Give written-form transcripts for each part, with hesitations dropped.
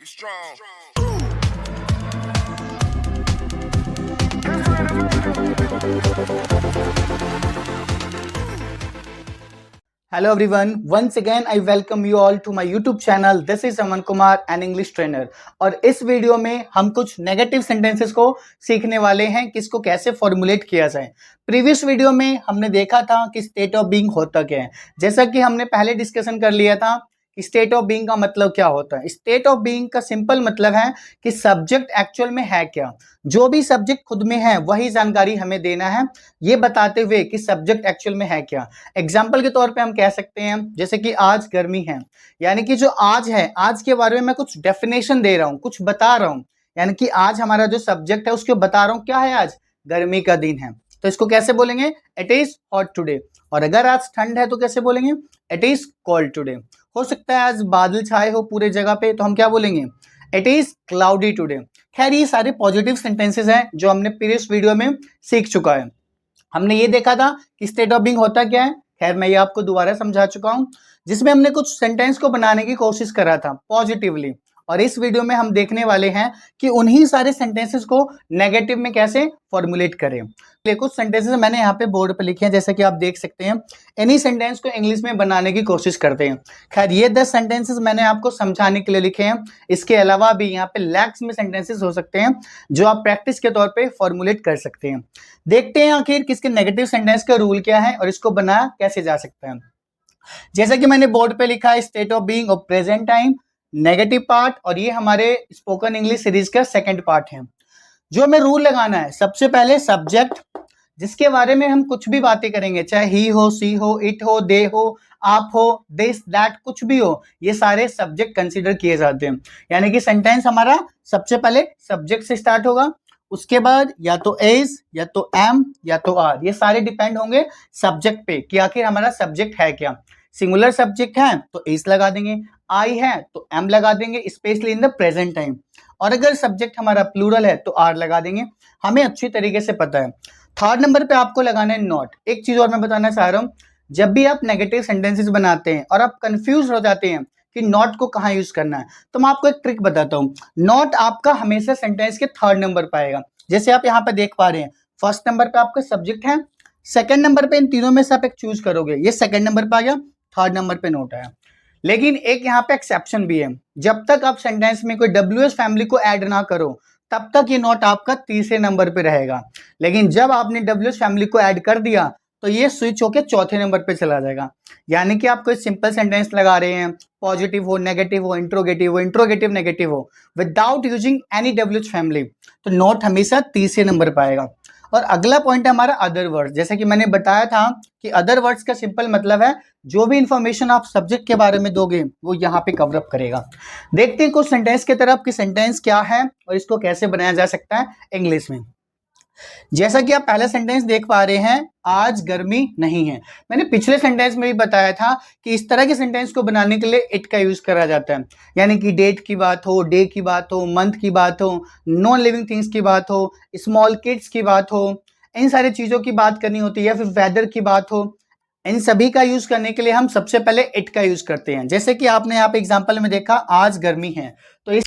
strong. Hello everyone, once again I welcome you all to my YouTube channel. This is Aman Kumar, an English trainer. और इस video में हम कुछ negative sentences को सीखने वाले हैं कि इसको कैसे फॉर्मुलेट किया जाए। प्रीवियस वीडियो में हमने देखा था कि स्टेट ऑफ बीइंग होता क्या है। जैसा कि हमने पहले डिस्कशन कर लिया था कि स्टेट ऑफ बीइंग का मतलब क्या होता है। स्टेट ऑफ बीइंग का सिंपल मतलब है कि सब्जेक्ट एक्चुअल में है क्या, जो भी सब्जेक्ट खुद में है वही जानकारी हमें देना है, ये बताते हुए कि सब्जेक्ट एक्चुअल में है क्या। एग्जाम्पल के तौर पे हम कह सकते हैं जैसे कि आज गर्मी है, यानी कि जो आज है, आज के बारे में मैं कुछ डेफिनेशन दे रहा हूं, कुछ बता रहा हूं, यानी कि आज हमारा जो सब्जेक्ट है उसको बता रहा हूं क्या है, आज गर्मी का दिन है। तो इसको कैसे बोलेंगे, इट इज हॉट टुडे। और अगर आज ठंड है तो कैसे बोलेंगे, इट इज कोल्ड टुडे। हो सकता है आज बादल छाए हो पूरे जगह पे, तो हम क्या बोलेंगे, इट इज क्लाउडी टुडे। खैर ये सारे पॉजिटिव सेंटेंसेस हैं जो हमने प्रीवियस वीडियो में सीख चुका है। हमने ये देखा था कि स्टेट ऑफ बीइंग होता क्या है। खैर मैं ये आपको दोबारा समझा चुका हूं, जिसमें हमने कुछ सेंटेंस को बनाने की कोशिश करा था पॉजिटिवली। और इस वीडियो में हम देखने वाले हैं कि उन्हीं सारे सेंटेंसेस को नेगेटिव में कैसे फॉर्मुलेट करें। कुछ सेंटेंसेस मैंने यहाँ पे बोर्ड पे लिखे हैं, जैसे कि आप देख सकते हैं। इन्हीं सेंटेंस को इंग्लिश में बनाने की कोशिश करते हैं। खैर ये 10 सेंटेंसेस मैंने आपको समझाने के लिए लिखे हैं। इसके अलावा भी यहाँ पे लैक्स में सेंटेंसेस हो सकते हैं जो आप प्रैक्टिस के तौर पे फॉर्मुलेट कर सकते हैं। देखते हैं आखिर किसके नेगेटिव सेंटेंस का रूल क्या है और इसको बनाया कैसे जा सकता है। जैसा कि मैंने बोर्ड पे लिखा है, state of being of present time negative part, और ये हमारे स्पोकन इंग्लिश सीरीज का सेकंड पार्ट है। जो हमें रूल लगाना है, सबसे पहले सब्जेक्ट, जिसके बारे में हम कुछ भी बातें करेंगे, चाहे ही हो, सी हो, इट हो, दे हो, आप हो, दिस दैट, कुछ भी हो, ये सारे सब्जेक्ट कंसीडर किए जाते हैं। यानी कि सेंटेंस हमारा सबसे पहले सब्जेक्ट से स्टार्ट होगा, उसके बाद या तो इज, या तो एम, या तो आर, ये सारे डिपेंड होंगे सब्जेक्ट पे कि आखिर हमारा सब्जेक्ट है क्या। सिंगुलर सब्जेक्ट है तो इज लगा देंगे, आई है तो एम लगा देंगे, specially in the present time. और अगर सब्जेक्ट हमारा प्लूरल है तो आर लगा देंगे। हमें अच्छी तरीके से पता है। थर्ड नंबर पे आपको लगाना है नॉट। एक चीज और मैं बताना चाह रहा हूँ, जब भी आप नेगेटिव सेंटेंसेस बनाते हैं और आप कंफ्यूज हो जाते हैं कि नॉट को कहाँ यूज करना है, तो मैं आपको एक ट्रिक बताता हूँ। नॉट आपका हमेशा सेंटेंस के थर्ड नंबर पर आएगा। जैसे आप यहाँ पे देख पा रहे हैं, फर्स्ट नंबर पे आपका सब्जेक्ट है, सेकंड नंबर पे इन तीनों में से आप एक चूज करोगे, ये सेकंड नंबर पे आ गया, थर्ड नंबर पे नोट आया। लेकिन एक यहाँ पे एक्सेप्शन भी है, जब तक आप सेंटेंस में कोई डब्ल्यूएस फैमिली को ऐड ना करो तब तक ये नॉट आपका तीसरे नंबर पे रहेगा। लेकिन जब आपने डब्ल्यूएस फैमिली को ऐड कर दिया तो ये स्विच होके चौथे नंबर पे चला जाएगा। यानी कि आप कोई सिंपल सेंटेंस लगा रहे हैं, पॉजिटिव हो, नेगेटिव हो, इंट्रोगेटिव नेगेटिव हो, without using any WS family, तो नॉट हमेशा तीसरे नंबर पे आएगा। और अगला पॉइंट है हमारा अदर वर्ड्स। जैसे कि मैंने बताया था कि अदर वर्ड्स का सिंपल मतलब है जो भी इंफॉर्मेशन आप सब्जेक्ट के बारे में दोगे वो यहाँ पे कवर अप करेगा। देखते हैं कुछ सेंटेंस की तरफ कि सेंटेंस क्या है और इसको कैसे बनाया जा सकता है इंग्लिश में। जैसा कि आप पहला सेंटेंस देख पा रहे हैं, आज गर्मी नहीं है। मैंने पिछले सेंटेंस में भी बताया था कि इस तरह के सेंटेंस को बनाने के लिए इट का यूज करा जाता है। यानी कि डेट की बात हो, डे की बात हो, मंथ की बात हो, नॉन लिविंग थिंग्स की बात हो, स्मॉल किड्स की बात हो, इन सारी चीजों की बात करनी होती है, या फिर वेदर की बात हो, इन सभी का यूज करने के लिए हम सबसे पहले इट का यूज करते हैं। जैसे कि आपने यहाँ पे एग्जाम्पल में देखा, आज गर्मी है, तो इस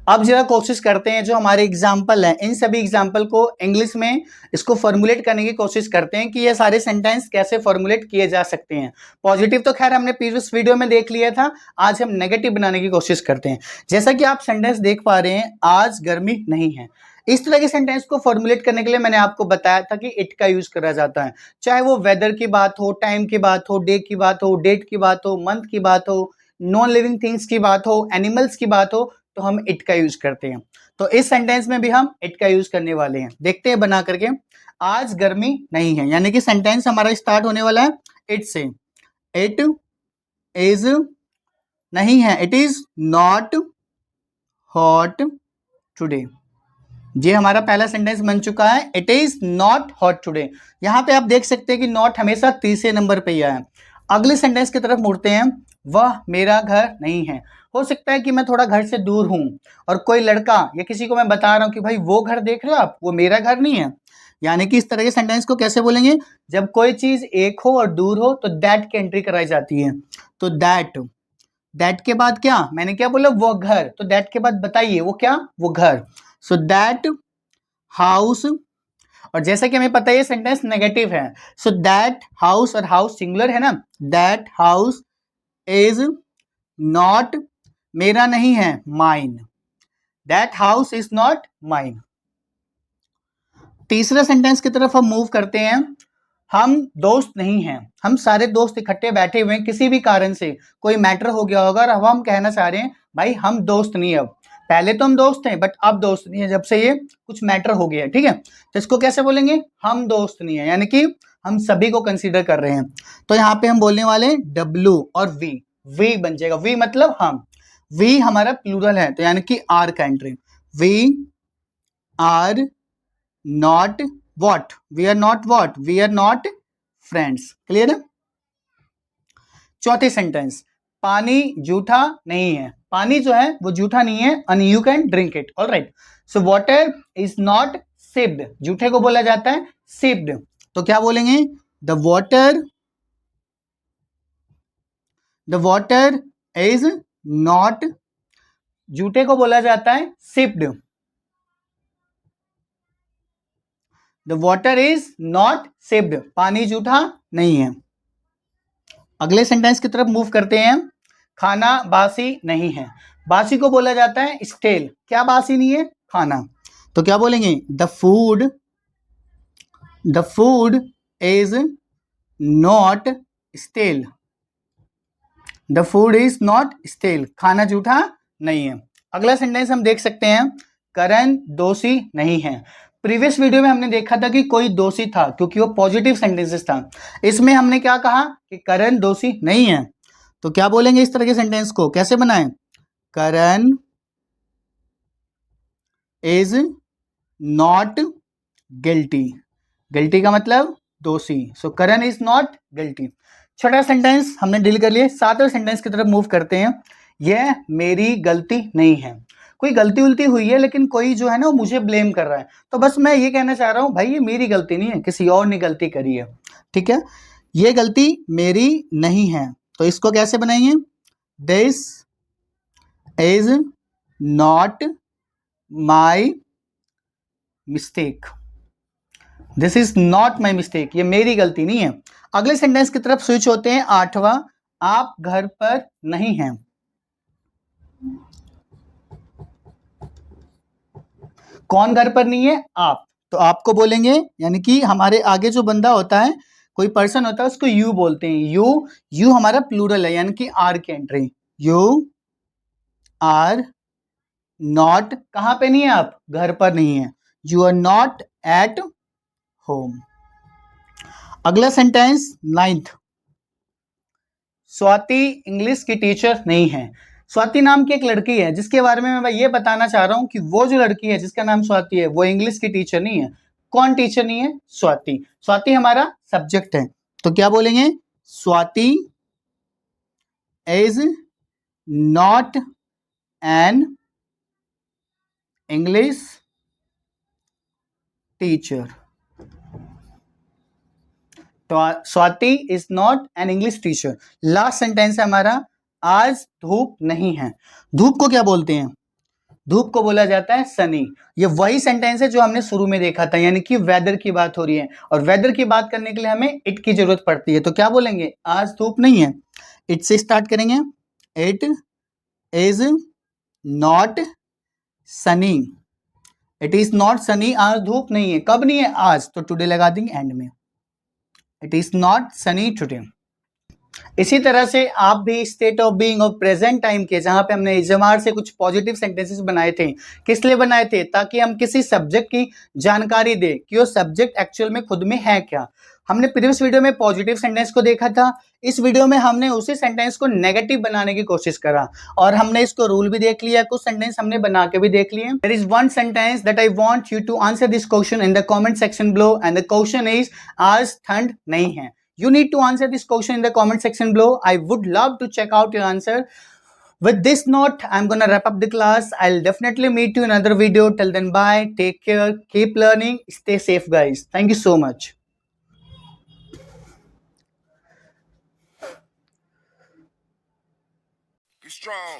अब जरा कोशिश करते हैं जो हमारे एग्जाम्पल हैं इन सभी एग्जाम्पल को इंग्लिश में इसको फॉर्मुलेट करने की कोशिश करते हैं कि ये सारे सेंटेंस कैसे फॉर्मुलेट किए जा सकते हैं। पॉजिटिव तो खैर हमने प्रीवियस वीडियो में देख लिया था, आज हम नेगेटिव बनाने की कोशिश करते हैं। जैसा कि आप सेंटेंस देख पा रहे हैं, आज गर्मी नहीं है, इस तरह के सेंटेंस को फॉर्मुलेट करने के लिए मैंने आपको बताया था कि इट का यूज करा जाता है। चाहे वो वेदर की बात हो, टाइम की बात हो, डे की बात हो, डेट की बात हो, मंथ की बात हो, नॉन लिविंग थिंग्स की बात हो, एनिमल्स की बात हो, तो हम इट का यूज करते हैं। तो इस सेंटेंस में भी हम इट का यूज करने वाले हैं। देखते हैं बना करके, आज गर्मी नहीं है, यानी कि सेंटेंस हमारा स्टार्ट होने वाला है इट से। इट इज नहीं है, it is not hot today. ये हमारा पहला सेंटेंस बन चुका है, it is not hot today. यहां पे आप देख सकते हैं कि नॉट हमेशा तीसरे नंबर पे ही आया है। अगले सेंटेंस की तरफ मुड़ते हैं, वह मेरा घर नहीं है। हो सकता है कि मैं थोड़ा घर से दूर हूं और कोई लड़का या किसी को मैं बता रहा हूं कि भाई वो घर देख रहे हो आप, वो मेरा घर नहीं है। यानी कि इस तरह के सेंटेंस को कैसे बोलेंगे, जब कोई चीज एक हो और दूर हो तो दैट की एंट्री कराई जाती है। तो दैट दैट के बाद क्या, मैंने क्या बोला, वो घर, तो दैट के बाद बताइए वो क्या, वो घर। सो दैट हाउस, और जैसा कि हमें पता है ये सेंटेंस नेगेटिव है, सो दैट हाउस, और हाउस सिंगुलर है ना, दैट हाउस इज नॉट, मेरा नहीं है, mine, that house is not mine. तीसरे सेंटेंस की तरफ हम मूव करते हैं। हम दोस्त नहीं हैं, हम सारे दोस्त इकट्ठे बैठे हुए हैं, किसी भी कारण से कोई मैटर हो गया होगा और अब हम कहना चाह रहे हैं भाई हम दोस्त नहीं, अब पहले तो हम दोस्त हैं बट अब दोस्त नहीं है, जब से ये कुछ मैटर हो गया है, ठीक है, तो इसको कैसे बोलेंगे, हम दोस्त नहीं है, यानी कि हम सभी को कंसीडर कर रहे हैं। तो यहाँ पे हम बोलने वाले डब्लू और वी, वी बन जाएगा, वी मतलब हम, वी हमारा प्लूरल है तो यानी कि आर का entry, we are not what, we are not what, we are not friends, clear है। चौथी सेंटेंस, पानी जूठा नहीं है, पानी जो है वो जूठा नहीं है and you can drink it, alright. So water is not sipped, जूठे को बोला जाता है सिप्ड, तो क्या बोलेंगे, द वाटर इज नॉट, जूठे को बोला जाता है sipped, the water is not sipped, पानी जूठा नहीं है। अगले सेंटेंस की तरफ मूव करते हैं। खाना बासी नहीं है, बासी को बोला जाता है स्टेल, क्या बासी नहीं है, खाना, तो क्या बोलेंगे, the food is not stale, the food is not stale, खाना जूठा नहीं है। अगला सेंटेंस हम देख सकते हैं, करण दोषी नहीं है। प्रीवियस वीडियो में हमने देखा था कि कोई दोषी था क्योंकि वो पॉजिटिव सेंटेंसेस था, इसमें हमने क्या कहा कि करण दोषी नहीं है, तो क्या बोलेंगे इस तरह के सेंटेंस को कैसे बनाएं, करण इज नॉट गिल्टी, गिल्टी का मतलब दोषी, सो करण इज नॉट गिल्टी। छठा सेंटेंस हमने डील कर लिया, सातवें सेंटेंस की तरफ मूव करते हैं। यह मेरी गलती नहीं है, कोई गलती उल्टी हुई है लेकिन कोई जो है ना वो मुझे ब्लेम कर रहा है, तो बस मैं ये कहना चाह रहा हूं भाई ये मेरी गलती नहीं है, किसी और ने गलती करी है, ठीक है, ये गलती मेरी नहीं है, तो इसको कैसे बनाएंगे, this is not my mistake, this is not my mistake, ये मेरी गलती नहीं है। अगले सेंटेंस की तरफ स्विच होते हैं, आठवां, आप घर पर नहीं हैं, कौन घर पर नहीं है, आप, तो आपको बोलेंगे, यानी कि हमारे आगे जो बंदा होता है, कोई पर्सन होता है उसको यू बोलते हैं, यू हमारा प्लूरल है यानी कि आर की एंट्री, यू आर नॉट, कहां पे नहीं है आप, घर पर नहीं है, you are not at home. अगला सेंटेंस नाइन्थ, स्वाति इंग्लिश की टीचर नहीं है। स्वाति नाम की एक लड़की है जिसके बारे में मैं ये बताना चाह रहा हूं कि वो जो लड़की है जिसका नाम स्वाति है वो इंग्लिश की टीचर नहीं है। कौन टीचर नहीं है, स्वाति, स्वाति हमारा सब्जेक्ट है, तो क्या बोलेंगे, Swati is not an English teacher, तो Swati is not an English teacher. Last sentence है हमारा, आज धूप नहीं है, धूप को क्या बोलते हैं, धूप को बोला जाता है सनी, ये वही सेंटेंस है जो हमने शुरू में देखा था, यानी कि वेदर की बात हो रही है और वेदर की बात करने के लिए हमें इट की जरूरत पड़ती है, तो क्या बोलेंगे, आज धूप नहीं है, इट से स्टार्ट करेंगे, it is not Sunny, it is not Sunny, आज धूप नहीं है, कब नहीं है, आज, तो टुडे लगा देंगे एंड में, it is not Sunny today. इसी तरह से आप भी स्टेट ऑफ बीइंग और प्रेजेंट टाइम के, जहां पे हमने इजमार से कुछ पॉजिटिव सेंटेंसेस बनाए थे, किस लिए बनाए थे, ताकि हम किसी सब्जेक्ट की जानकारी दे कि वो सब्जेक्ट एक्चुअल में खुद में है क्या। हमने प्रीवियस वीडियो में पॉजिटिव सेंटेंस को देखा था, इस वीडियो में हमने उसी सेंटेंस को नेगेटिव बनाने की कोशिश करा और हमने इसको रूल भी देख लिया, कुछ सेंटेंस हमने बना के भी देख लिए। There is one sentence that I want you to answer this question in the comment section below and the question is, आज ठंड नहीं है। You need to answer this question in the comment section below. I would love to check out your answer. With this note, I'm gonna wrap up the class. I'll definitely meet you in another video. Till then, bye. Take care. Keep learning. Stay safe, guys. Thank you so much. Be strong.